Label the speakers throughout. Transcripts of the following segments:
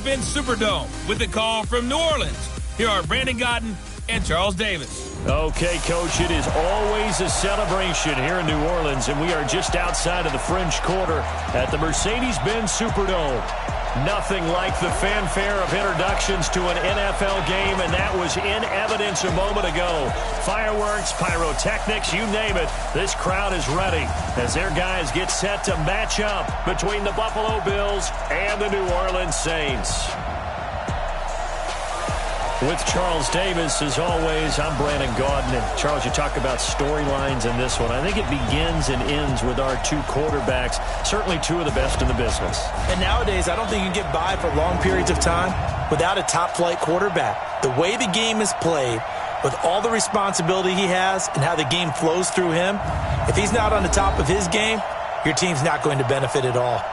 Speaker 1: Mercedes-Benz Superdome with a call from New Orleans. Here are Brandon Godden and Charles Davis.
Speaker 2: Okay, Coach, it is always a celebration here in New Orleans, and we are just outside of the French Quarter at the Mercedes-Benz Superdome. Nothing like the fanfare of introductions to an NFL game, and that was in evidence a moment ago. Fireworks, pyrotechnics, you name it, this crowd is ready as their guys get set to match up between the Buffalo Bills and the New Orleans Saints. With Charles Davis, as always, I'm Brandon Gaudin. And Charles, you talk about storylines in this one. I think it begins and ends with our two quarterbacks, certainly two of the best in the business.
Speaker 3: And nowadays, I don't think you can get by for long periods of time without a top-flight quarterback. The way the game is played, with all the responsibility he has and how the game flows through him, if he's not on the top of his game, your team's not going to benefit at all.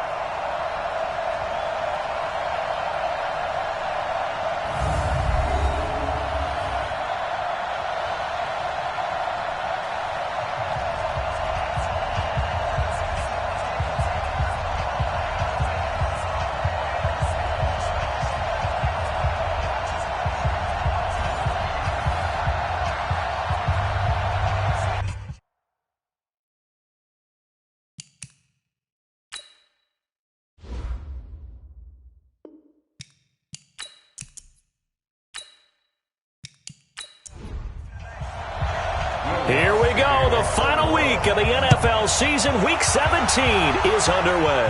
Speaker 2: Here we go. The final week of the NFL season. Week 17 is underway.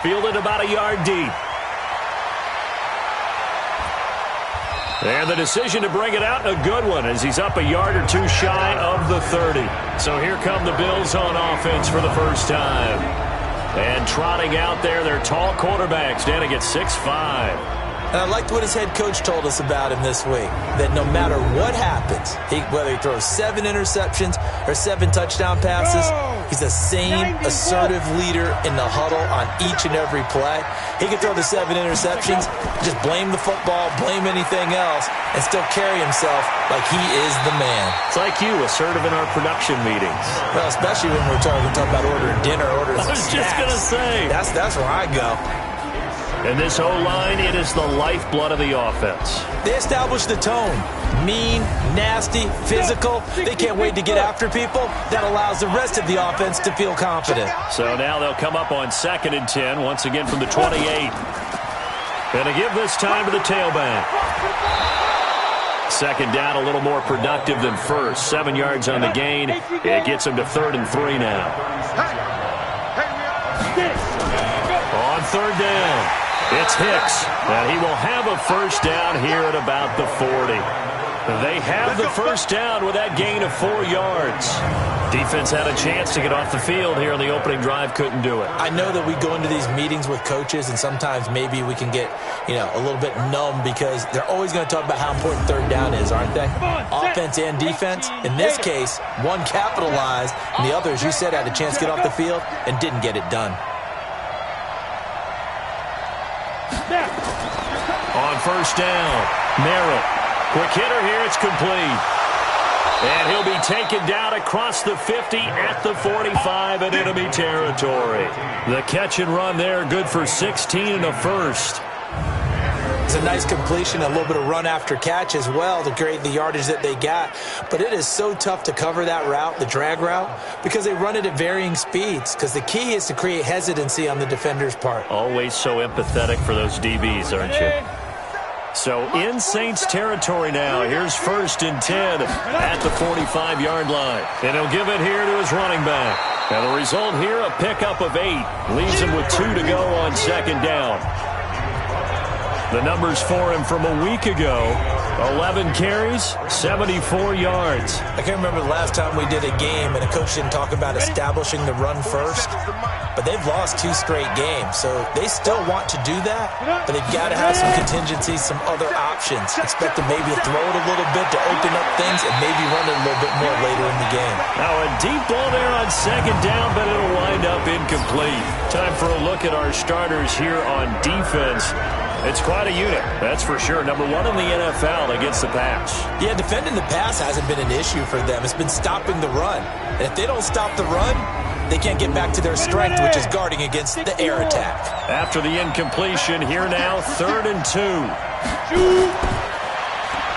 Speaker 2: Fielded about a yard deep. And the decision to bring it out, a good one, as he's up a yard or two shy of the 30. So here come the Bills on offense for the first time. And trotting out there, their tall quarterback standing at 6'5".
Speaker 3: And I liked what his head coach told us about him this week, that no matter what happens, whether he throws 7 interceptions or 7 touchdown passes, he's the same assertive leader in the huddle on each and every play. He can throw the 7 interceptions, just blame the football, blame anything else, and still carry himself like he is the man.
Speaker 2: It's like you, assertive in our production meetings.
Speaker 3: Well, especially when we're talking about ordering dinner, ordering
Speaker 2: I was just going to say.
Speaker 3: That's where I go.
Speaker 2: And this O-line, it is the lifeblood of the offense.
Speaker 3: They establish the tone. Mean, nasty, physical. They can't wait to get after people. That allows the rest of the offense to feel confident.
Speaker 2: So now they'll come up on 2nd and 10, once again from the 28. And to give this time to the tailback. Second down, a little more productive than first. 7 yards on the gain. It gets him to 3rd and 3 now. On 3rd down. It's Hicks, and he will have a first down here at about the 40. They have the first down with that gain of 4 yards. Defense had a chance to get off the field here on the opening drive, couldn't do it.
Speaker 3: I know that we go into these meetings with coaches, and sometimes maybe we can get, a little bit numb because they're always going to talk about how important 3rd down is, aren't they? Offense and defense. In this case, one capitalized, and the other, as you said, had a chance to get off the field and didn't get it done.
Speaker 2: On first down, Merritt. Quick hitter here, it's complete. And he'll be taken down across the 50 at the 45 in enemy territory. The catch and run there, good for 16 and a first.
Speaker 3: It's a nice completion, a little bit of run after catch as well to create the yardage that they got. But it is so tough to cover that route, the drag route, because they run it at varying speeds. Because the key is to create hesitancy on the defender's part.
Speaker 2: Always so empathetic for those DBs, aren't you? So in Saints territory now. Here's 1st and 10 at the 45-yard line. And he'll give it here to his running back. And the result here, a pickup of 8. Leaves him with 2 to go on 2nd down. The numbers for him from a week ago, 11 carries, 74 yards.
Speaker 3: I can't remember the last time we did a game and a coach didn't talk about establishing the run first. But they've lost 2 straight games, so they still want to do that. But they've got to have some contingencies, some other options. Expect them maybe to throw it a little bit to open up things and maybe run it a little bit more later in the game.
Speaker 2: Now a deep ball there on 2nd down, but it'll wind up incomplete. Time for a look at our starters here on defense. It's quite a unit, that's for sure. Number 1 in the NFL against the pass.
Speaker 3: Yeah, defending the pass hasn't been an issue for them. It's been stopping the run. And if they don't stop the run, they can't get back to their strength, which is guarding against the air attack.
Speaker 2: After the incompletion, here now, 3rd and 2.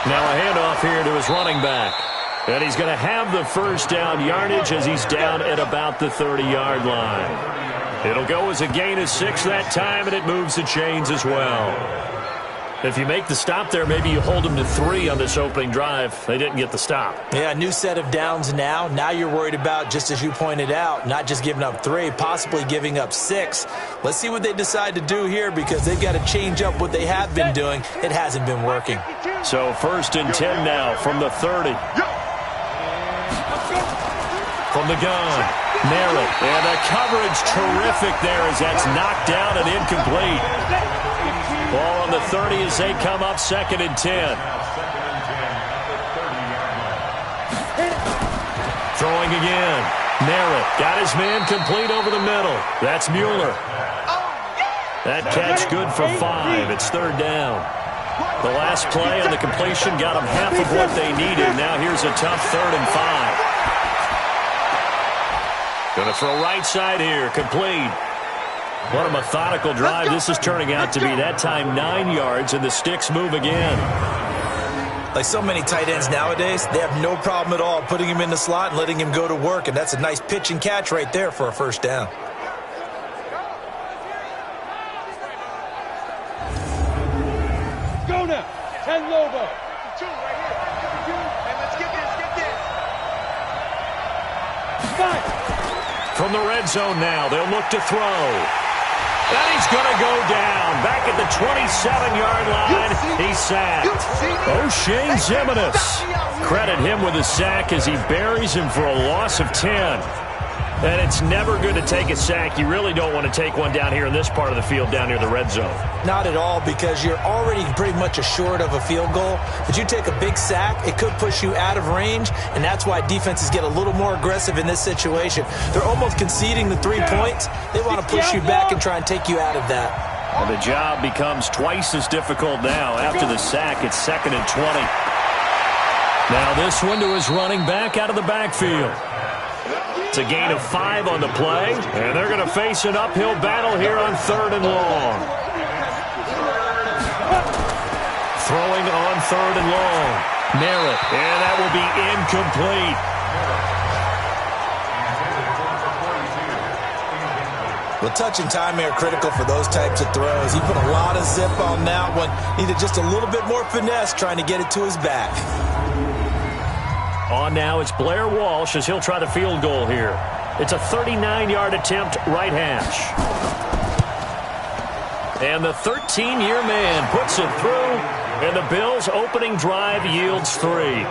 Speaker 2: Now a handoff here to his running back. And he's going to have the first down yardage as he's down at about the 30-yard line. It'll go as a gain of 6 that time, and it moves the chains as well. If you make the stop there, maybe you hold them to 3 on this opening drive. They didn't get the stop.
Speaker 3: Yeah, new set of downs now. Now you're worried about, just as you pointed out, not just giving up 3, possibly giving up 6. Let's see what they decide to do here because they've got to change up what they have been doing. It hasn't been working.
Speaker 2: So 1st and 10 now from the 30. From the gun, Merritt. And the coverage terrific there as that's knocked down and incomplete. Ball on the 30 as they come up 2nd and 10. Throwing again. Merritt got his man complete over the middle. That's Mueller. That catch good for 5. It's 3rd down. The last play on the completion got them half of what they needed. Now here's a tough 3rd and 5. Going to throw right side here. Complete. What a methodical drive this is turning out to be. That time 9 yards, and the sticks move again.
Speaker 3: Like so many tight ends nowadays, they have no problem at all putting him in the slot and letting him go to work, and that's a nice pitch and catch right there for a first down.
Speaker 4: Go now, 10 Lobo.
Speaker 5: 2 right here. And let's get this.
Speaker 4: 5.
Speaker 2: From the red zone now, they'll look to throw. And he's going to go down. Back at the 27-yard line, he's sacked. O'Shea Zimenez. Credit him with a sack as he buries him for a loss of 10. And it's never good to take a sack. You really don't want to take one down here in this part of the field, down near the red zone.
Speaker 3: Not at all, because you're already pretty much assured of a field goal. But you take a big sack, it could push you out of range, and that's why defenses get a little more aggressive in this situation. They're almost conceding the 3 points. They want to push you back and try and take you out of that.
Speaker 2: And the job becomes twice as difficult now. After the sack, it's 2nd and 20. Now this one to his running back out of the backfield. It's a gain of 5 on the play, and they're going to face an uphill battle here on 3rd and long. Throwing on 3rd and long. Merritt, and that will be incomplete.
Speaker 3: Well, touch and timing are critical for those types of throws. He put a lot of zip on that one. Needed just a little bit more finesse trying to get it to his back.
Speaker 2: On now, it's Blair Walsh as he'll try the field goal here. It's a 39-yard attempt, right hash. And the 13-year man puts it through, and the Bills' opening drive yields 3.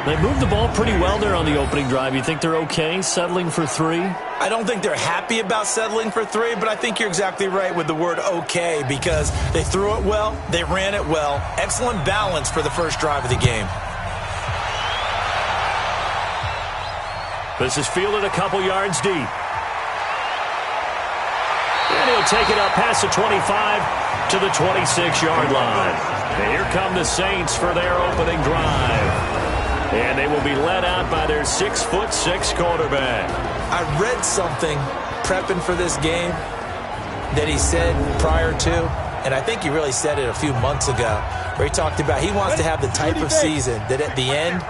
Speaker 2: They moved the ball pretty well there on the opening drive. You think they're okay settling for 3?
Speaker 3: I don't think they're happy about settling for 3, but I think you're exactly right with the word okay, because they threw it well, they ran it well. Excellent balance for the first drive of the game.
Speaker 2: This is fielded a couple yards deep. And he'll take it up past the 25 to the 26-yard line. And here come the Saints for their opening drive. And they will be led out by their 6'6" quarterback.
Speaker 3: I read something prepping for this game that he said prior to, and I think he really said it a few months ago, where he talked about he wants to have the type of season that at the end,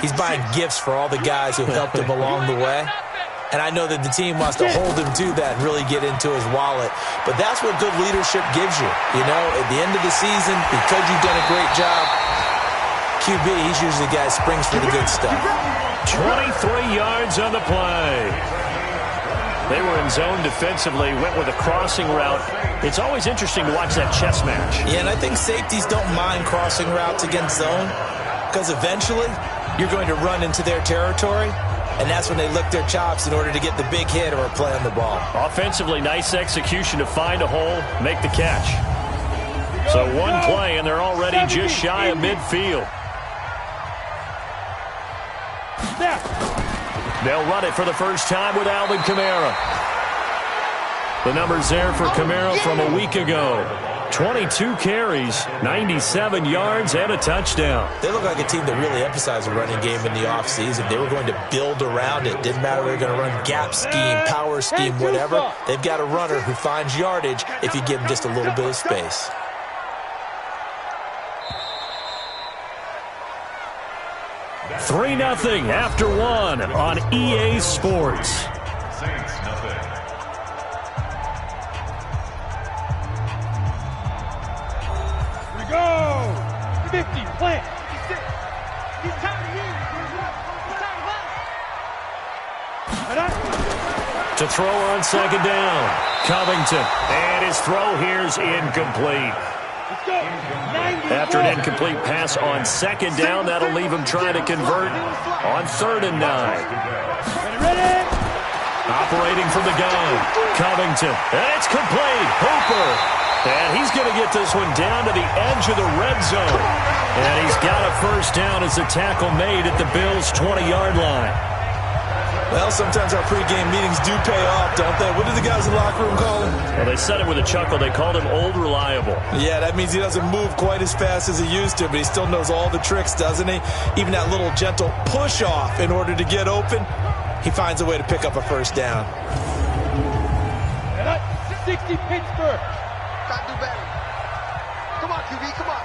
Speaker 3: he's buying gifts for all the guys who helped him along the way. And I know that the team wants to hold him to that and really get into his wallet. But that's what good leadership gives you. You know, at the end of the season, because you've done a great job, QB, he's usually the guy who springs for the good stuff.
Speaker 2: 23 yards on the play. They were in zone defensively, went with a crossing route. It's always interesting to watch that chess match.
Speaker 3: Yeah, and I think safeties don't mind crossing routes against zone, because eventually you're going to run into their territory, and that's when they lick their chops in order to get the big hit or a play on the ball.
Speaker 2: Offensively, nice execution to find a hole, make the catch. So one play, and they're already just shy of midfield. They'll run it for the first time with Alvin Kamara. The numbers there for Kamara from a week ago. 22 carries, 97 yards, and a touchdown.
Speaker 3: They look like a team that really emphasized the running game in the offseason. They were going to build around it. Didn't matter if they were going to run gap scheme, power scheme, whatever. They've got a runner who finds yardage if you give him just a little bit of space.
Speaker 2: Three 0 after one on EA Sports.
Speaker 6: Saints, nothing.
Speaker 4: Here we go. 50, plant. He's tired of you. He's tired of us.
Speaker 2: To throw on second down, Covington. And his throw here's incomplete.
Speaker 4: Let's go. 90.
Speaker 2: After an incomplete pass on second down, that'll leave him trying to convert on 3rd and 9.
Speaker 4: Ready?
Speaker 2: Operating from the gun, Covington. And it's complete. Hooper. And he's going to get this one down to the edge of the red zone. And he's got a first down as the tackle made at the Bills' 20-yard line.
Speaker 3: Well, sometimes our pregame meetings do pay off, don't they? What do the guys in the locker room call him?
Speaker 2: Well, they said it with a chuckle. They called him Old Reliable.
Speaker 3: Yeah, that means he doesn't move quite as fast as he used to, but he still knows all the tricks, doesn't he? Even that little gentle push-off in order to get open, he finds a way to pick up a first down.
Speaker 4: 60 Pittsburgh.
Speaker 5: Gotta do better. Come on, QB, come on.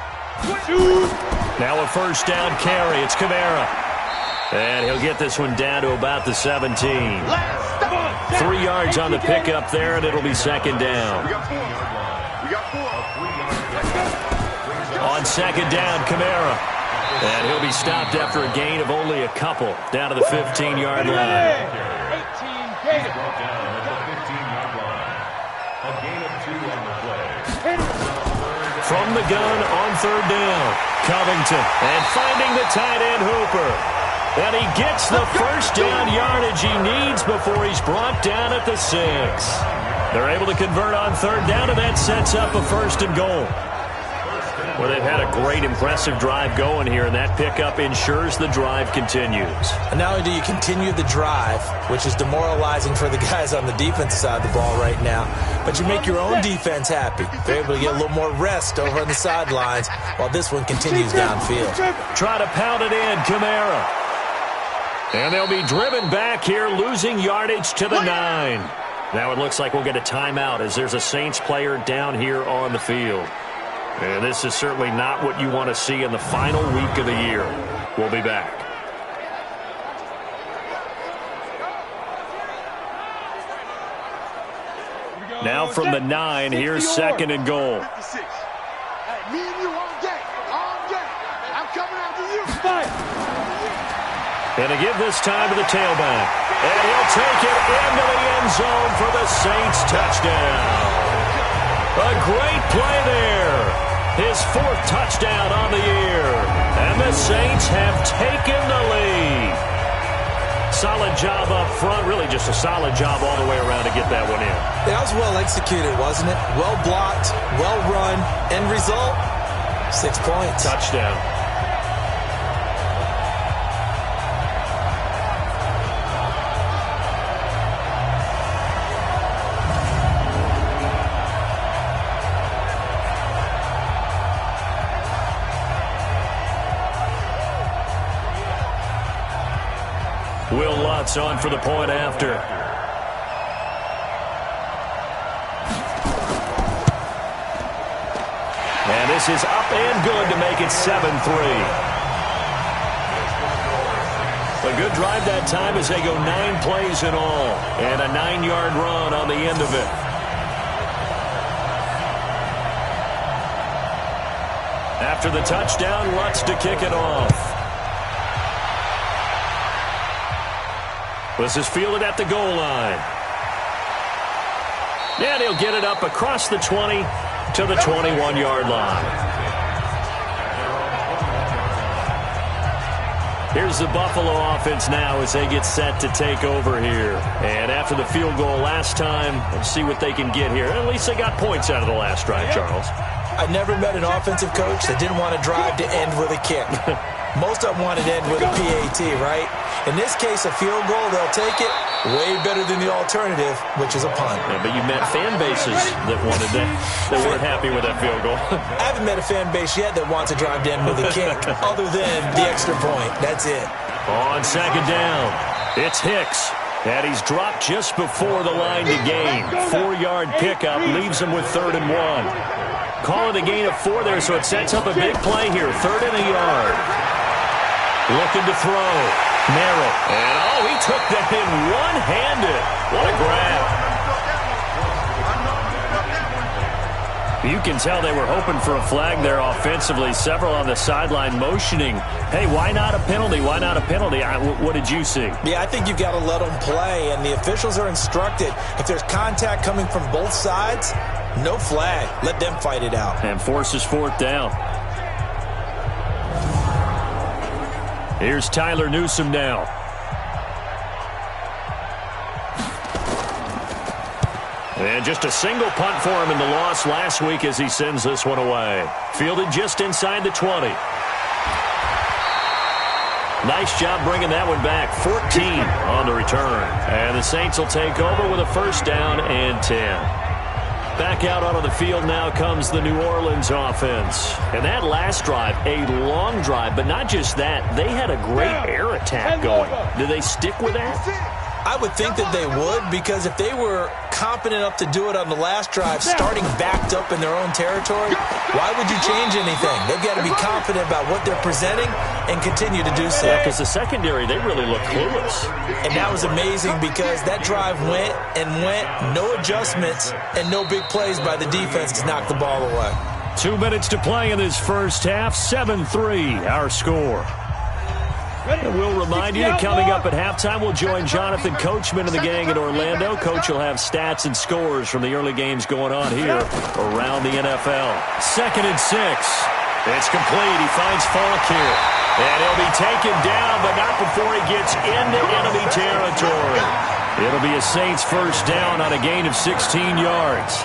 Speaker 2: Now a first down carry. It's Kamara. And he'll get this one down to about the 17. 3 yards on the pickup there, and it'll be second down.
Speaker 5: We got 4.
Speaker 2: On second down, Kamara. And he'll be stopped after a gain of only a couple, down to the 15-yard line.
Speaker 4: 18 Gator.
Speaker 6: Brought down at the 15-yard line. A gain of 2 on the play.
Speaker 2: From the gun on 3rd down, Covington. And finding the tight end, Hooper. And he gets the first down yardage he needs before he's brought down at the 6. They're able to convert on 3rd down, and that sets up a 1st and goal. Well, they've had a great, impressive drive going here, and that pickup ensures the drive continues.
Speaker 3: And not only do you continue the drive, which is demoralizing for the guys on the defensive side of the ball right now, but you make your own defense happy. They're able to get a little more rest over on the sidelines while this one continues downfield.
Speaker 2: Try to pound it in, Kamara. And they'll be driven back here, losing yardage to the 9. Now it looks like we'll get a timeout as there's a Saints player down here on the field. And this is certainly not what you want to see in the final week of the year. We'll be back. Now from the 9, here's 2nd and goal.
Speaker 5: 56. Hey, me and you all day. All day. I'm coming after you.
Speaker 2: And to give this time to the tailback. And he'll take it into the end zone for the Saints touchdown. A great play there. His 4th touchdown on the year. And the Saints have taken the lead. Solid job up front. Really just a solid job all the way around to get that one in.
Speaker 3: That was well executed, wasn't it? Well blocked, well run. End result, 6 points.
Speaker 2: Touchdown. Will Lutz on for the point after. And this is up and good to make it 7-3. A good drive that time as they go 9 plays in all. And a 9-yard run on the end of it. After the touchdown, Lutz to kick it off. This is fielded at the goal line. And he'll get it up across the 20 to the 21-yard line. Here's the Buffalo offense now as they get set to take over here. And after the field goal last time, let's see what they can get here. At least they got points out of the last drive, Charles.
Speaker 3: I never met an offensive coach that didn't want to drive to end with a kick. Most of them wanted to end with a PAT, right? In this case, a field goal, they'll take it. Way better than the alternative, which is a punt.
Speaker 2: Yeah, but you met fan bases that wanted that, that weren't happy with that field goal.
Speaker 3: I haven't met a fan base yet that wants to drive down with a kick other than the extra point. That's it.
Speaker 2: On second down, it's Hicks. And he's dropped just before the line to gain. 4-yard pickup leaves him with 3rd and 1. Call it a gain of 4 there, so it sets up a big play here. 3rd and a yard. Looking to throw. Merrill. And, he took that in one-handed. What a grab. You can tell they were hoping for a flag there offensively. Several on the sideline motioning, hey, why not a penalty? Why not a penalty? What did you see?
Speaker 3: Yeah, I think you've got to let them play, and the officials are instructed. If there's contact coming from both sides, no flag. Let them fight it out.
Speaker 2: And forces 4th down. Here's Tyler Newsome now. And just a single punt for him in the loss last week as he sends this one away. Fielded just inside the 20. Nice job bringing that one back. 14 on the return. And the Saints will take over with a 1st down and 10. Back out onto the field now comes the New Orleans offense. And that last drive, a long drive, but not just that. They had a great air attack going. Do they stick with that?
Speaker 3: I would think that they would, because if they were confident enough to do it on the last drive, starting backed up in their own territory, why would you change anything? They've got to be confident about what they're presenting and continue to do so.
Speaker 2: Yeah, because the secondary, they really look clueless.
Speaker 3: And that was amazing because that drive went and went, no adjustments and no big plays by the defense to knock the ball away.
Speaker 2: 2 minutes to play in this first half. 7-3 our score. And we'll remind you that coming up at halftime, we'll join Jonathan Coachman and the gang in Orlando. Coach will have stats and scores from the early games going on here around the NFL. 2nd and 6. It's complete. He finds Falk here. And he'll be taken down, but not before he gets into enemy territory. It'll be a Saints 1st down on a gain of 16 yards.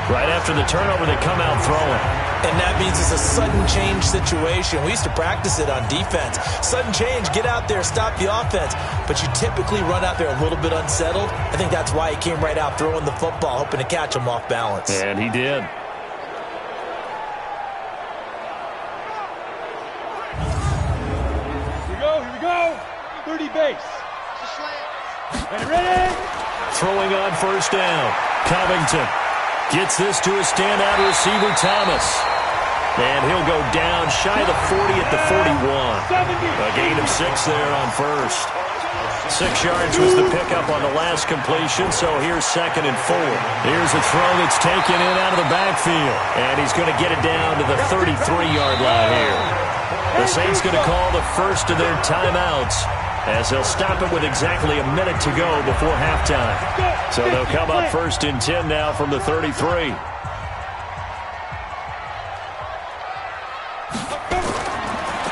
Speaker 2: Right after the turnover, they come out throwing.
Speaker 3: And that means it's a sudden change situation. We used to practice it on defense. Sudden change, get out there, stop the offense. But you typically run out there a little bit unsettled. I think that's why he came right out throwing the football, hoping to catch him off balance.
Speaker 2: And he did.
Speaker 4: Here we go. 30 base. Ready?
Speaker 2: Throwing on 1st down. Covington gets this to a standout receiver, Thomas. And he'll go down shy of the 40 at the 41. A gain of 6 there on 1st. 6 yards was the pickup on the last completion, so here's 2nd and 4. Here's a throw that's taken in out of the backfield. And he's going to get it down to the 33-yard line here. The Saints going to call the first of their timeouts, as they'll stop it with exactly a minute to go before halftime. So they'll come up 1st and 10 now from the 33.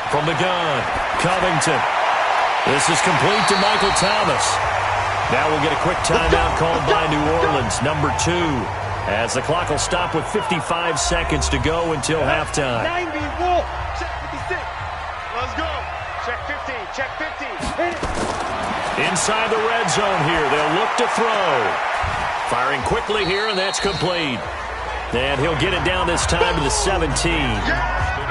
Speaker 2: From the gun, Covington. This is complete to Michael Thomas. Now we'll get a quick timeout called by New Orleans, number 2, as the clock will stop with 55 seconds to go until halftime.
Speaker 4: 90, roll.
Speaker 5: Check 56. Let's go. Check 15. Check 15.
Speaker 2: Inside the red zone here, they'll look to throw. Firing quickly here, and that's complete. And he'll get it down this time to the 17.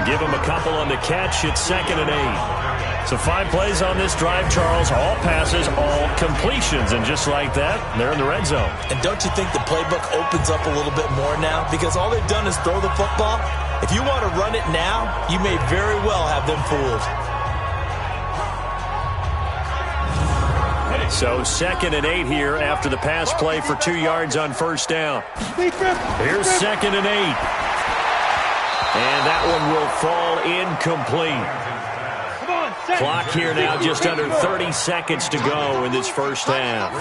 Speaker 2: Give him a couple on the catch. It's 2nd and 8. So 5 plays on this drive, Charles. All passes, all completions. And just like that, they're in the red zone.
Speaker 3: And don't you think the playbook opens up a little bit more now? Because all they've done is throw the football. If you want to run it now, you may very well have them fooled.
Speaker 2: So 2nd and 8 here after the pass play for 2 yards on 1st down. Here's 2nd and 8. And that one will fall incomplete. Clock here now just under 30 seconds to go in this first half.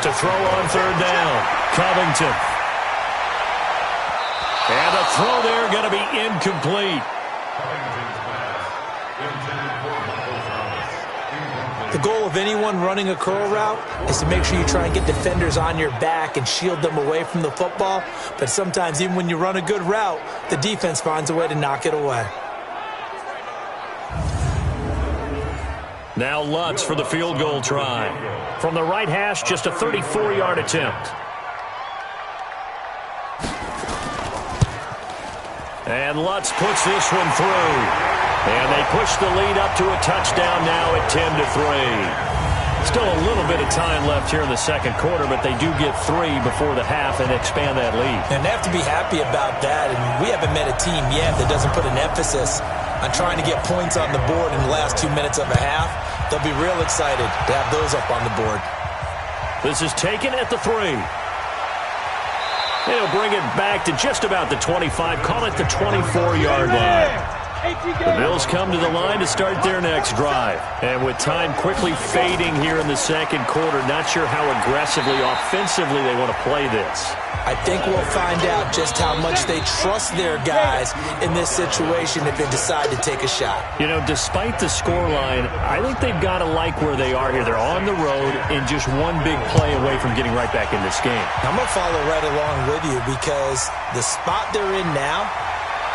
Speaker 2: To throw on 3rd down, Covington. And the throw there going to be incomplete.
Speaker 3: The goal of anyone running a curl route is to make sure you try and get defenders on your back and shield them away from the football. But sometimes even when you run a good route, the defense finds a way to knock it away.
Speaker 2: Now Lutz for the field goal try. From the right hash, just a 34-yard attempt. And Lutz puts this one through. And they push the lead up to a touchdown now at 10-3. Still a little bit of time left here in the second quarter, but they do get 3 before the half and expand that lead.
Speaker 3: And they have to be happy about that. And we haven't met a team yet that doesn't put an emphasis on trying to get points on the board in the last 2 minutes of a half. They'll be real excited to have those up on the board.
Speaker 2: This is taken at the 3. They'll bring it back to just about the 25. Call it the 24-yard line. The Bills come to the line to start their next drive. And with time quickly fading here in the second quarter, not sure how aggressively, offensively they want to play this.
Speaker 3: I think we'll find out just how much they trust their guys in this situation if they decide to take a shot.
Speaker 2: You know, despite the scoreline, I think they've got to like where they are here. They're on the road and just one big play away from getting right back in this game.
Speaker 3: I'm going to follow right along with you because the spot they're in now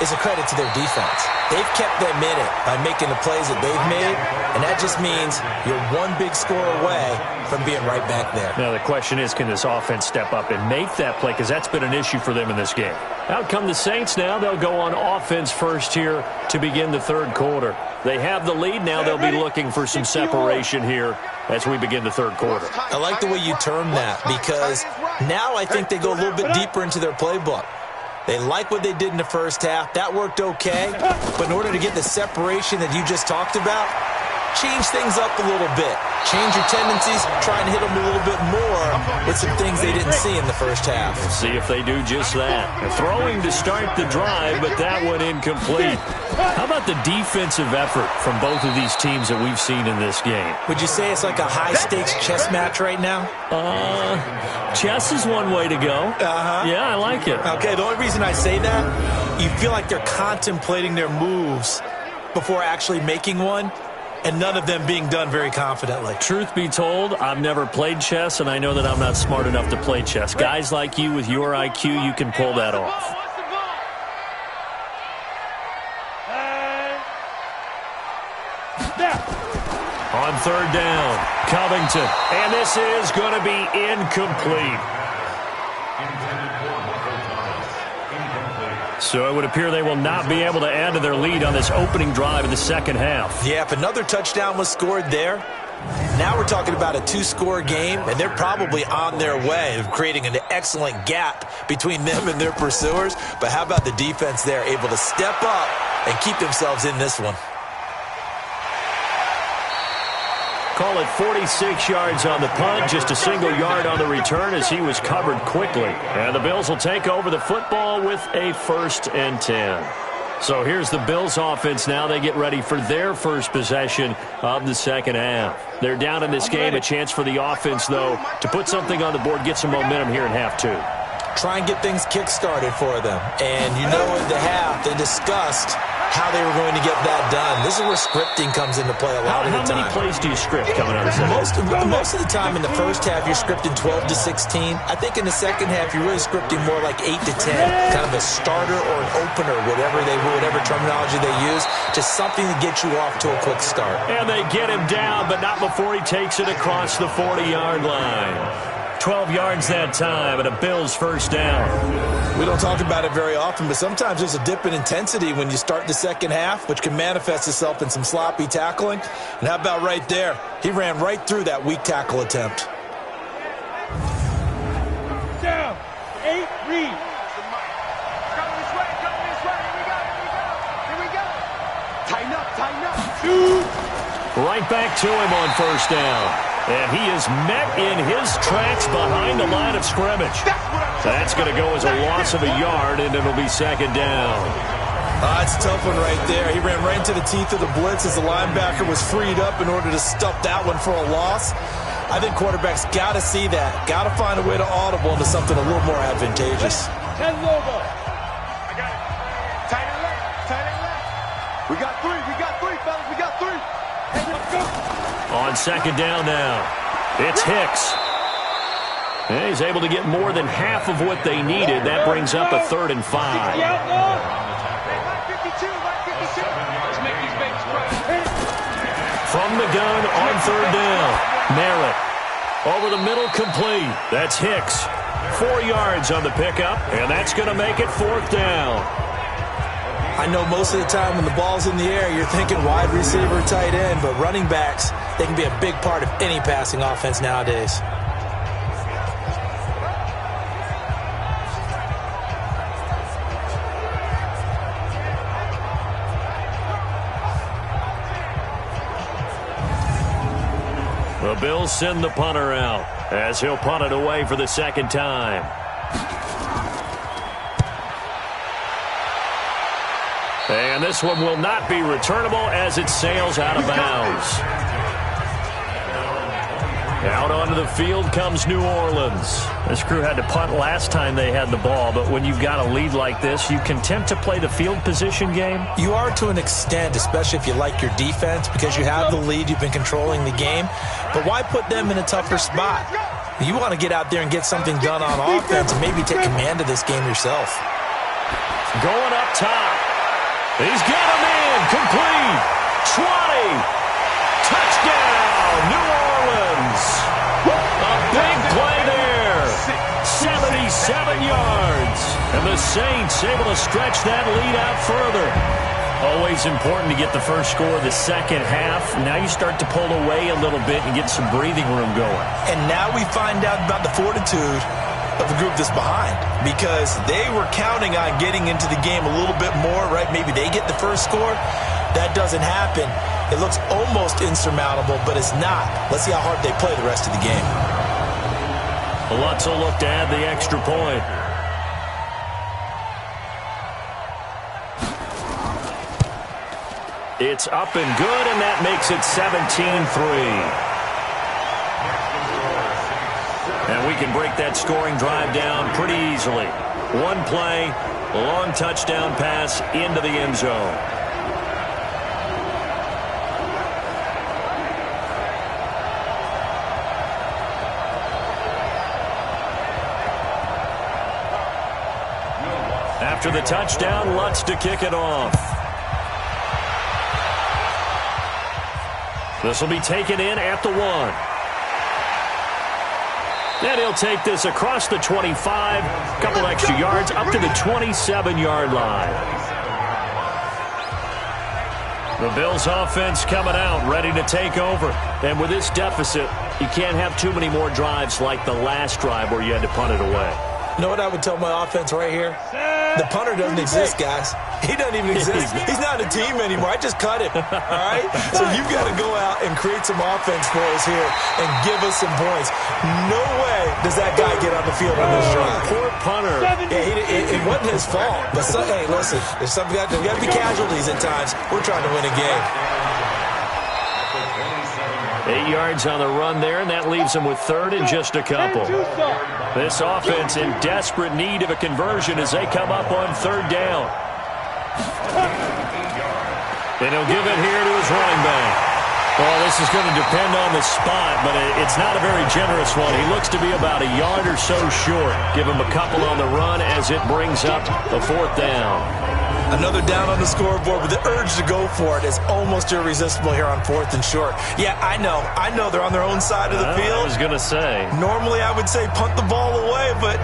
Speaker 3: is a credit to their defense. They've kept them in it by making the plays that they've made, and that just means you're one big score away from being right back there.
Speaker 2: Now, the question is, can this offense step up and make that play? Because that's been an issue for them in this game. Out come the Saints now. They'll go on offense first here to begin the third quarter. They have the lead. Now they'll be looking for some separation here as we begin the third quarter.
Speaker 3: I like the way you term that because now I think they go a little bit deeper into their playbook. They like what they did in the first half. That worked okay. But in order to get the separation that you just talked about, change things up a little bit. Change your tendencies, try and hit them a little bit more with some things they didn't see in the first half.
Speaker 2: We'll see if they do just that. They're throwing to start the drive, but that one incomplete. How about the defensive effort from both of these teams that we've seen in this game?
Speaker 3: Would you say it's like a high-stakes chess match right now?
Speaker 2: Chess is one way to go. Yeah, I like it.
Speaker 3: Okay, the only reason I say that, you feel like they're contemplating their moves before actually making one, and none of them being done very confidently.
Speaker 2: Truth be told, I've never played chess, and I know that I'm not smart enough to play chess. Guys like you with your IQ, you can pull that off. On third down, Covington, and this is going to be incomplete. So it would appear they will not be able to add to their lead on this opening drive of the second half.
Speaker 3: Yeah, if another touchdown was scored there, now we're talking about a 2-score game, and they're probably on their way of creating an excellent gap between them and their pursuers. But how about the defense there, able to step up and keep themselves in this one?
Speaker 2: Call it 46 yards on the punt, just a single yard on the return as he was covered quickly. And the Bills will take over the football with a 1st and 10. So here's the Bills offense now. They get ready for their first possession of the second half. They're down in this game. A chance for the offense, though, to put something on the board, get some momentum here in half 2.
Speaker 3: Try and get things kick-started for them. And you know in the half, they discussed how they were going to get that done. This is where scripting comes into play a lot of the time.
Speaker 2: How many plays do you script coming out of the second?
Speaker 3: Most of the time in the first half, you're scripting 12 to 16. I think in the second half, you're really scripting more like 8 to 10. Kind of a starter or an opener, whatever terminology they use. Just something to get you off to a quick start.
Speaker 2: And they get him down, but not before he takes it across the 40-yard line. 12 yards that time, and a Bills first down.
Speaker 3: We don't talk about it very often, but sometimes there's a dip in intensity when you start the second half, which can manifest itself in some sloppy tackling. And how about right there? He ran right through that weak tackle attempt.
Speaker 4: Down. 8, read.
Speaker 5: Coming this way. Here we go. Tighten up.
Speaker 2: 2. Right back to him on first down. And he is met in his tracks behind the line of scrimmage. That's going to go as a loss of a yard, and it'll be second down.
Speaker 3: It's a tough one right there. He ran right into the teeth of the blitz as the linebacker was freed up in order to stuff that one for a loss. I think quarterbacks got to see that. Got to find a way to audible into something a little more advantageous.
Speaker 4: 10 logo.
Speaker 5: I got it. Tight and left. We got 3, fellas. We got 3.
Speaker 4: Hey, let's go.
Speaker 2: On second down now, it's Hicks. And he's able to get more than half of what they needed. That brings up a 3rd and 5.
Speaker 5: Line 52. Let's make these babies cry.
Speaker 2: From the done on third down. Merritt over the middle, complete. That's Hicks. 4 yards on the pickup, and that's going to make it fourth down.
Speaker 3: I know most of the time when the ball's in the air, you're thinking wide receiver, tight end, but running backs, they can be a big part of any passing offense nowadays.
Speaker 2: The Bills send the punter out as he'll punt it away for the second time. And this one will not be returnable as it sails out of bounds. Out onto the field comes New Orleans. This crew had to punt last time they had the ball, but when you've got a lead like this, you content to play the field position game?
Speaker 3: You are to an extent, especially if you like your defense, because you have the lead, you've been controlling the game. But why put them in a tougher spot? You want to get out there and get something done on offense and maybe take command of this game yourself.
Speaker 2: Going up top. He's got him in. Complete. 20. Touchdown, New Orleans. A big play there. 77 yards. And the Saints able to stretch that lead out further. Always important to get the first score of the second half. Now you start to pull away a little bit and get some breathing room going.
Speaker 3: And now we find out about the fortitude of the group that's behind, because they were counting on getting into the game a little bit more, right? Maybe they get the first score. That doesn't happen. It looks almost insurmountable, but it's not. Let's see how hard they play the rest of the game.
Speaker 2: Lutz will look to add the extra point. It's up and good, and that makes it 17-3. And we can break that scoring drive down pretty easily. One play, a long touchdown pass into the end zone. After the touchdown, Lutz to kick it off. This will be taken in at the 1. And he'll take this across the 25, a couple extra yards, up to the 27-yard line. The Bills offense coming out, ready to take over. And with this deficit, you can't have too many more drives like the last drive where you had to punt it away.
Speaker 3: You know what I would tell my offense right here? The punter doesn't exist, guys. He doesn't even exist. He's not a team anymore. I just cut him, all right? So you've got to go out and create some offense for us here and give us some points. No way does that guy get on the field on this drive.
Speaker 2: Poor punter.
Speaker 3: Yeah, it wasn't his fault. But, hey, listen, there's got to be casualties at times. We're trying to win a game.
Speaker 2: 8 yards on the run there, and that leaves them with third and just a couple. This offense in desperate need of a conversion as they come up on third down. And he'll give it here to his running back. Well, this is going to depend on the spot, but it's not a very generous one. He looks to be about a yard or so short. Give him a couple on the run as it brings up a fourth down.
Speaker 3: Another down on the scoreboard, but the urge to go for it is almost irresistible here on fourth and short. Yeah, I know they're on their own side of the field.
Speaker 2: I was going to say.
Speaker 3: Normally I would say punt the ball away, but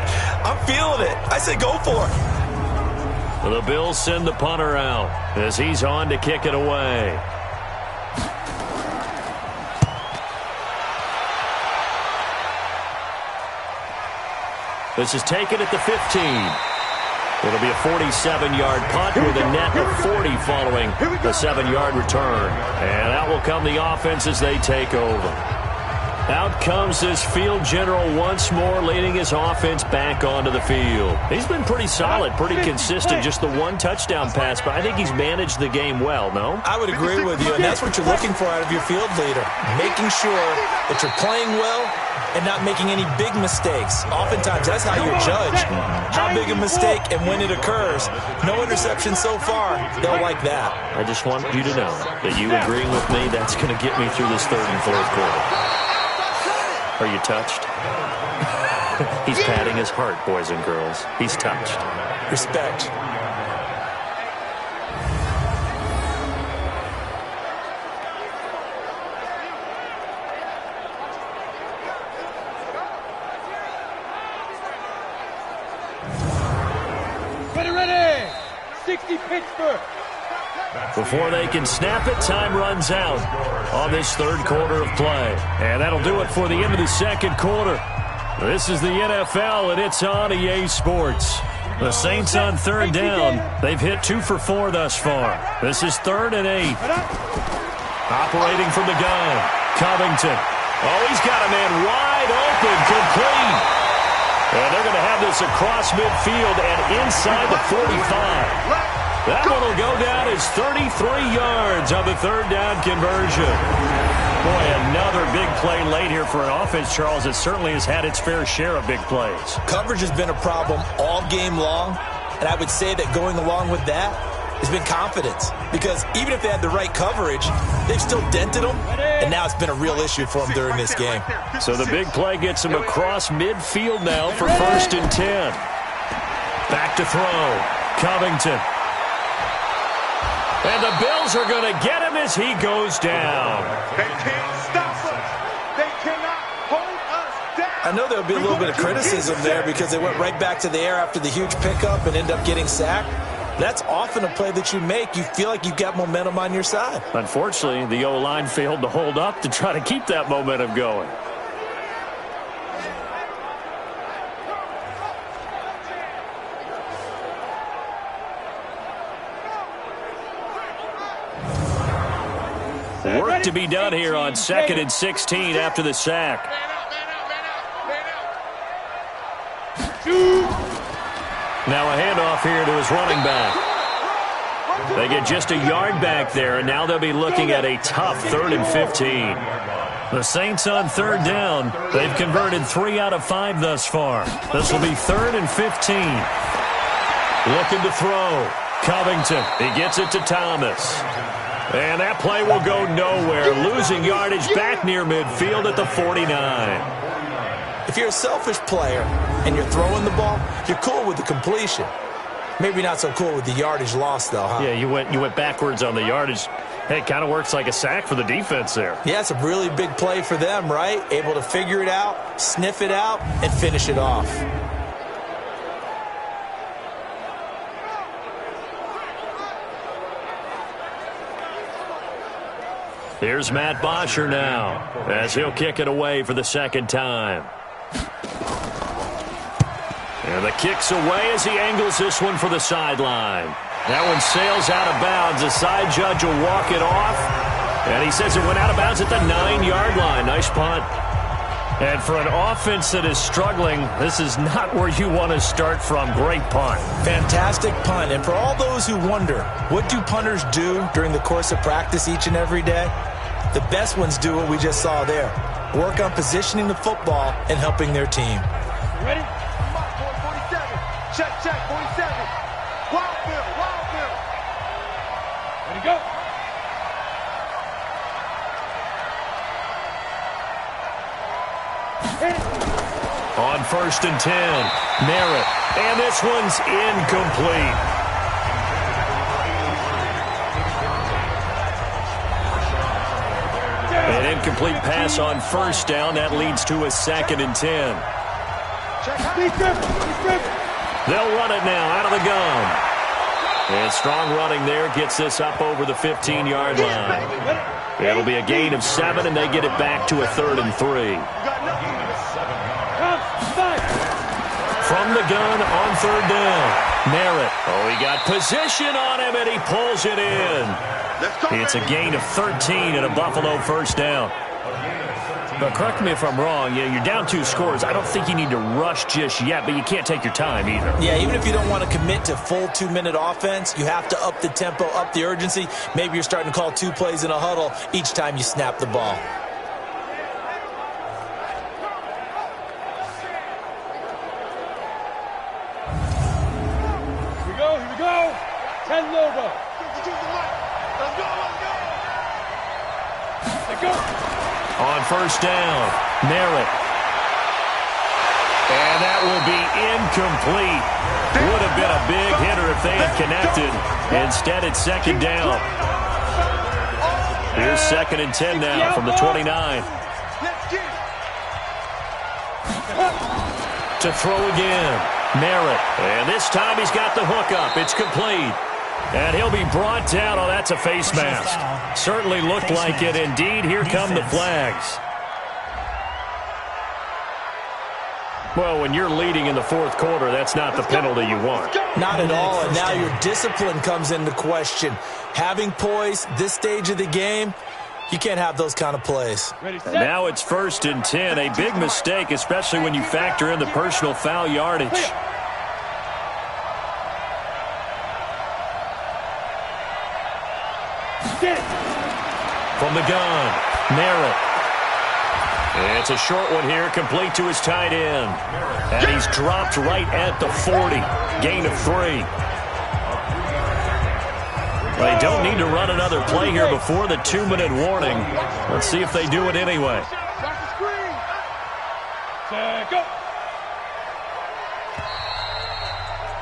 Speaker 3: I'm feeling it. I say go for it.
Speaker 2: The Bills send the punter out as he's on to kick it away. This is taken at the 15. It'll be a 47-yard punt with a net of 40 following the 7-yard return. And out will come the offense as they take over. Out comes this field general once more, leading his offense back onto the field. He's been pretty solid, pretty consistent, just the one touchdown pass, but I think he's managed the game well, no?
Speaker 3: I would agree with you, and that's what you're looking for out of your field leader, making sure that you're playing well and not making any big mistakes. Oftentimes, that's how you're judged. How big a mistake and when it occurs. No interception so far. They'll like that.
Speaker 2: I just want you to know that you agreeing with me, that's going to get me through this third and fourth quarter. Are you touched? He's patting his heart, boys and girls. He's touched.
Speaker 3: Respect.
Speaker 4: 60 Pittsburgh.
Speaker 2: Before they can snap it, time runs out on this third quarter of play. And that'll do it for the end of the second quarter. This is the NFL, and it's on EA Sports. The Saints on third down. They've hit 2 for 4 thus far. This is 3rd and 8. Operating from the gun, Covington. Oh, he's got a man wide open, complete. And they're going to have this across midfield and inside the 45. That one will go down as 33 yards on the third down conversion. Boy, another big play late here for an offense, Charles, that certainly has had its fair share of big plays.
Speaker 3: Coverage has been a problem all game long, and I would say that going along with that has been confidence. Because even if they had the right coverage, they've still dented them, and now it's been a real issue for them during this game.
Speaker 2: So the big play gets them across midfield now for 1st and 10. Back to throw. Covington. And the Bills are going to get him as he goes down.
Speaker 5: They can't stop us. They cannot hold us down.
Speaker 3: I know there'll be a little bit of criticism there because they went right back to the air after the huge pickup and end up getting sacked. That's often a play that you make. You feel like you've got momentum on your side.
Speaker 2: Unfortunately, the O-line failed to hold up to try to keep that momentum going. Work to be done here on 2nd and 16 after the sack. Now a handoff here to his running back. They get just a yard back there, and now they'll be looking at a tough 3rd and 15. The Saints on third down. They've converted 3 out of 5 thus far. This will be 3rd and 15. Looking to throw. Covington. He gets it to Thomas. And that play will go nowhere. Losing yardage back near midfield at the 49.
Speaker 3: If you're a selfish player and you're throwing the ball, you're cool with the completion. Maybe not so cool with the yardage loss, though, huh?
Speaker 2: Yeah, you went backwards on the yardage. Hey, it kind of works like a sack for the defense there.
Speaker 3: Yeah, it's a really big play for them, right? Able to figure it out, sniff it out, and finish it off.
Speaker 2: Here's Matt Bosher now as he'll kick it away for the second time. And the kick's away as he angles this one for the sideline. That one sails out of bounds. The side judge will walk it off. And he says it went out of bounds at the 9-yard line. Nice punt. And for an offense that is struggling, this is not where you want to start from. Great punt.
Speaker 3: Fantastic punt. And for all those who wonder, what do punters do during the course of practice each and every day? The best ones do what we just saw there. Work on positioning the football and helping their team.
Speaker 4: Ready?
Speaker 5: Mark, 47. Check, 47. Wild Bill.
Speaker 4: Ready, go.
Speaker 2: On 1st and 10, Merritt. And this one's incomplete. An incomplete pass on 1st down. That leads to a 2nd and 10. They'll run it now out of the gun. And strong running there gets this up over the 15-yard line. It'll be a gain of 7, and they get it back to a 3rd and 3. From the gun on 3rd down. Merritt. Oh, he got position on him, and he pulls it in. It's a gain of 13 and a Buffalo 1st down. But correct me if I'm wrong. Yeah, you're down 2 scores. I don't think you need to rush just yet, but you can't take your time either.
Speaker 3: Yeah, even if you don't want to commit to full 2-minute offense, you have to up the tempo, up the urgency. Maybe you're starting to call 2 plays in a huddle each time you snap the ball.
Speaker 4: Here we go. 10 logo. Let's go.
Speaker 2: On 1st down, Merritt. And that will be incomplete. Would have been a big hitter if they had connected. Instead, it's 2nd down. Here's 2nd and 10 now from the 29. To throw again, Merritt. And this time he's got the hook up. It's complete. And he'll be brought down. Oh, that's a face mask. Certainly looked like it. Indeed, here come the flags. Well, when you're leading in the fourth quarter, that's not the penalty you want.
Speaker 3: Not at all, and now your discipline comes into question. Having poise this stage of the game, you can't have those kind of plays.
Speaker 2: And now it's 1st and 10. A big mistake, especially when you factor in the personal foul yardage. From the gun, Merritt. It's a short one here, complete to his tight end. And he's dropped right at the 40. Gain of 3. They don't need to run another play here before the 2-minute warning. Let's see if they do it anyway.
Speaker 4: Go.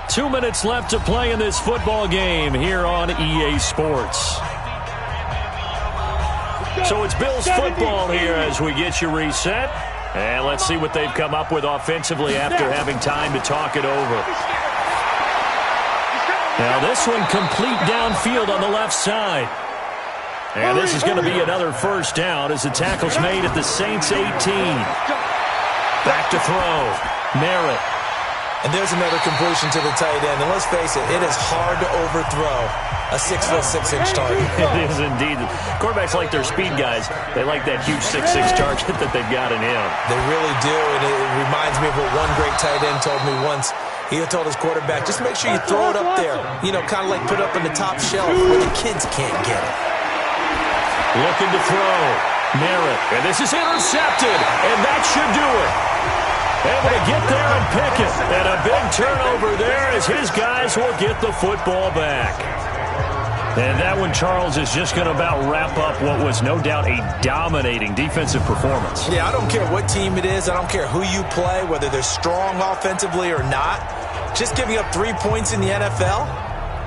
Speaker 2: 2 minutes left to play in this football game here on EA Sports. So it's Bills football here as we get you reset. And let's see what they've come up with offensively after having time to talk it over. Now this one complete downfield on the left side. And this is going to be another first down as the tackle's made at the Saints 18. Back to throw. Merritt.
Speaker 3: And there's another completion to the tight end. And let's face it, it is hard to overthrow a 6'6" target.
Speaker 2: It is indeed. Quarterbacks like their speed guys. They like that huge 6'6" target that they've got in him.
Speaker 3: They really do, and it reminds me of what one great tight end told me once. He told his quarterback, just make sure you throw it up there. You know, kind of like put it up on the top shelf where the kids can't get it.
Speaker 2: Looking to throw. Merritt. And this is intercepted. And that should do it. Able to get there and pick it. And a big turnover there as his guys will get the football back. And that one, Charles, is just going to about wrap up what was no doubt a dominating defensive performance.
Speaker 3: Yeah, I don't care what team it is. I don't care who you play, whether they're strong offensively or not. Just giving up 3 points in the NFL,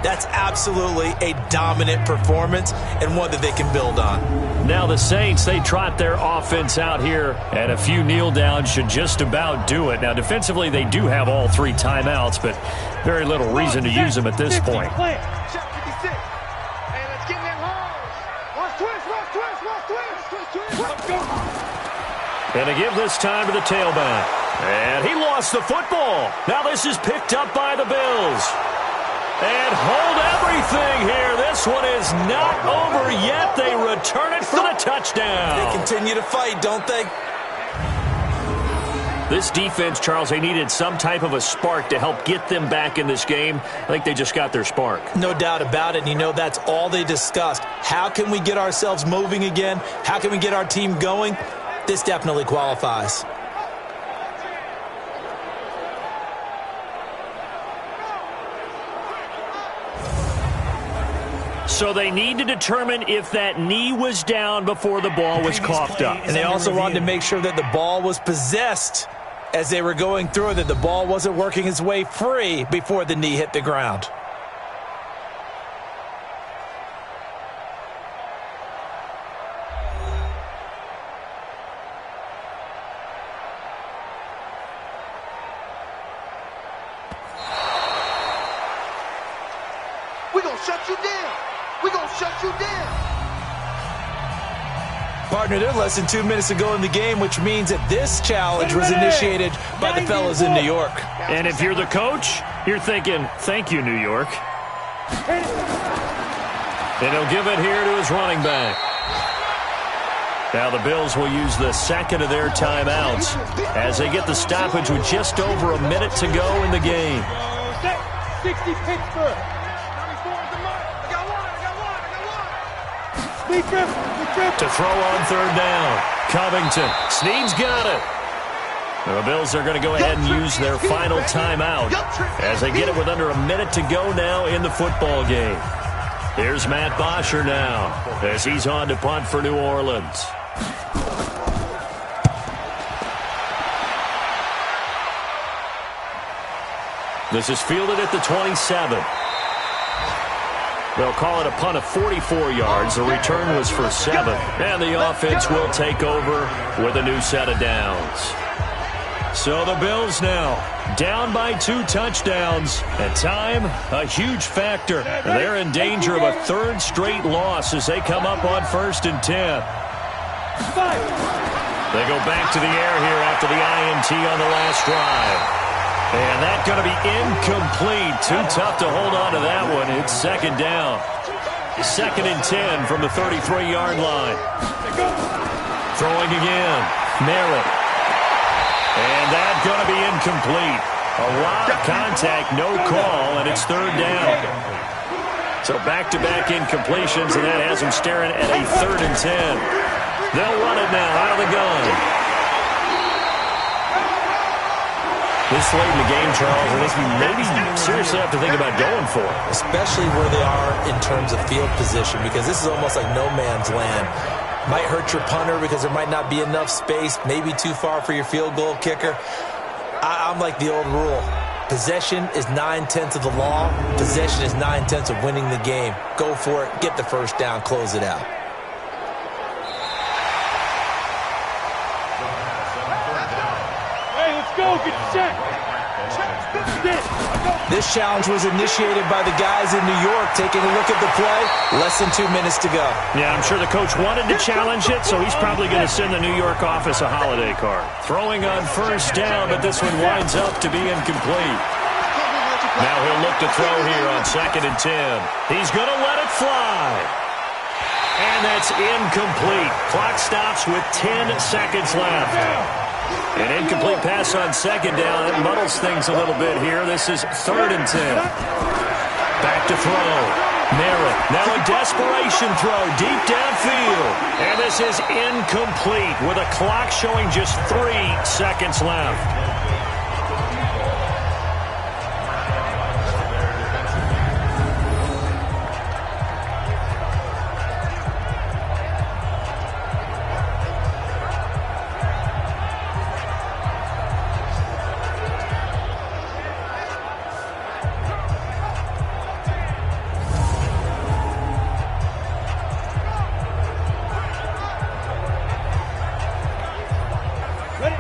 Speaker 3: that's absolutely a dominant performance and one that they can build on.
Speaker 2: Now the Saints, they trot their offense out here, and a few kneel downs should just about do it. Now defensively, they do have all 3 timeouts, but very little reason to use them at this point. And to give this time to the tailback. And he lost the football. Now this is picked up by the Bills. And hold everything here. This one is not over yet. They return it for the touchdown.
Speaker 3: They continue to fight, don't they?
Speaker 2: This defense, Charles, they needed some type of a spark to help get them back in this game. I think they just got their spark.
Speaker 3: No doubt about it. And you know, that's all they discussed. How can we get ourselves moving again? How can we get our team going? This definitely qualifies.
Speaker 2: So they need to determine if that knee was down before the ball was coughed up.
Speaker 3: And they also wanted to make sure that the ball was possessed as they were going through it, that the ball wasn't working its way free before the knee hit the ground.
Speaker 5: We're going to shut you down. We're going to shut you down.
Speaker 3: Partner, they're less than 2 minutes to go in the game, which means that this challenge was initiated by the fellas in New York.
Speaker 2: And if you're the coach, you're thinking, thank you, New York. And he'll give it here to his running back. Now the Bills will use the second of their timeouts as they get the stoppage with just over a minute to go in the game.
Speaker 4: 60 Pittsburgh.
Speaker 2: To throw on third down. Covington. Snead's got it. The Bills are going to go ahead and use their final timeout as they get it with under a minute to go now in the football game. Here's Matt Bosher now as he's on to punt for New Orleans. This is fielded at the 27. They'll call it a punt of 44 yards. The return was for 7. And the offense will take over with a new set of downs. So the Bills now down by 2 touchdowns. And time, a huge factor. They're in danger of a 3rd straight loss as they come up on 1st and 10. They go back to the air here after the INT on the last drive. And that's going to be incomplete. Too tough to hold on to that one. It's 2nd down. 2nd and 10 from the 33-yard line. Throwing again. Merritt. And that's going to be incomplete. A lot of contact, no call, and it's 3rd down. So back-to-back incompletions, and that has them staring at a 3rd and 10. They'll run it now out of the gun. This late in the game, Charles, I think you maybe seriously have to think about going for it.
Speaker 3: Especially where they are in terms of field position, because this is almost like no man's land. Might hurt your punter because there might not be enough space, maybe too far for your field goal kicker. I'm like the old rule. Possession is 9/10 of the law. Possession is 9/10 of winning the game. Go for it. Get the 1st down. Close it out.
Speaker 4: Hey, let's go. Get set.
Speaker 3: This challenge was initiated by the guys in New York. Taking a look at the play, less than 2 minutes to go.
Speaker 2: Yeah, I'm sure the coach wanted to challenge it, so he's probably going to send the New York office a holiday card. Throwing on 1st down, but this one winds up to be incomplete. Now he'll look to throw here on 2nd and 10. He's going to let it fly. And that's incomplete. Clock stops with 10 seconds left. An incomplete pass on 2nd down. It muddles things a little bit here. This is 3rd and 10. Back to throw. Merritt. Now a desperation throw deep downfield. And this is incomplete with a clock showing just 3 seconds left.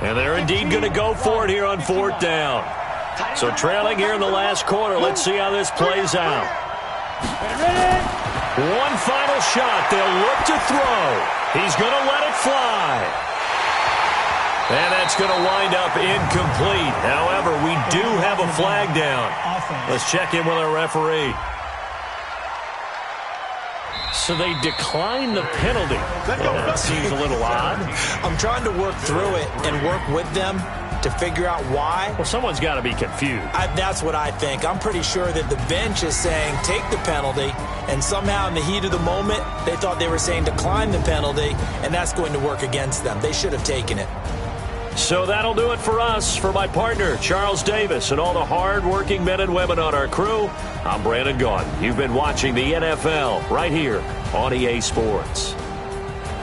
Speaker 2: And they're indeed going to go for it here on 4th down. So trailing here in the last quarter. Let's see how this plays out. One final shot. They'll look to throw. He's going to let it fly. And that's going to wind up incomplete. However, we do have a flag down. Let's check in with our referee. So they decline the penalty. That seems a little odd.
Speaker 3: I'm trying to work through it and work with them to figure out why.
Speaker 2: Well, someone's got to be confused.
Speaker 3: That's what I think. I'm pretty sure that the bench is saying take the penalty, and somehow in the heat of the moment, they thought they were saying decline the penalty, and that's going to work against them. They should have taken it.
Speaker 2: So that'll do it for us. For my partner, Charles Davis, and all the hard-working men and women on our crew, I'm Brandon Gaudin. You've been watching the NFL right here on EA Sports.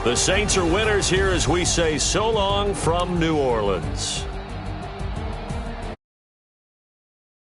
Speaker 2: The Saints are winners here as we say so long from New Orleans.